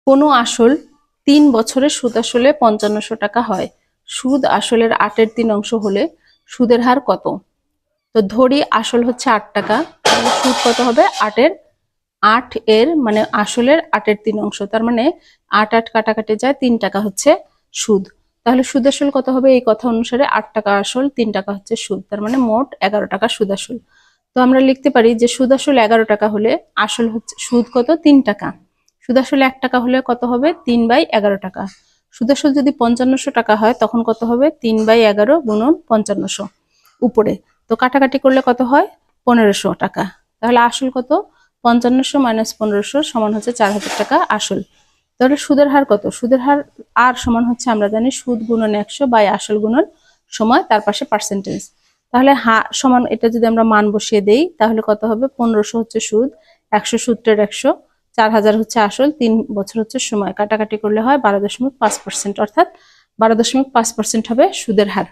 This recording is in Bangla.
কোনো আসল 3 বছরের সুদ আসলে 5500 টাকা হয়। সুদ আসলের 8-এর 3 অংশ হলে সুদের হার কত? তো ধরি আসল হচ্ছে 8 টাকা, তাহলে সুদ কত হবে? 8 এর মানে আসলের 8-এর 3 অংশ, তার মানে 8 8 কাটাকাটি যায়, 3 টাকা হচ্ছে সুদ। তাহলে সুদ আসল কত হবে? এই কথা অনুসারে 8 টাকা আসল, 3 টাকা হচ্ছে সুদ, তার মানে মোট 11 টাকা সুদ আসল। তো আমরা লিখতে পারি যে সুদ আসল 11 টাকা হলে আসল হচ্ছে সুদ কত? 3 টাকা। সুদ আসল 1 টাকা হলে কত হবে? 3/11 টাকা। সুদ আসল যদি 5500 টাকা হয় তখন কত হবে? 3/11 গুণন 5500 উপরে। তো কাটাকাটি করলে কত হয়? 1500 টাকা। তাহলে আসল কত? 5500 মাইনাস 1500 সমান হচ্ছে 4000 টাকা আসল। তাহলে সুদের হার কত? সুদের হার আর সমান হচ্ছে, আমরা জানি সুদ গুণন 100 বাই আসল গুণন সময়, তার পাশে পার্সেন্টেজ। তাহলে সমান, এটা যদি আমরা মান বসিয়ে দেই তাহলে কত হবে? 1500 হচ্ছে সুদ, 100 সূত্রের 100, 4000 হচ্ছে আসল, 3 বছর হচ্ছে সময়। কাটাকাটি করলে হয় 12.5%, অর্থাৎ 12.5% হবে সুদের হার।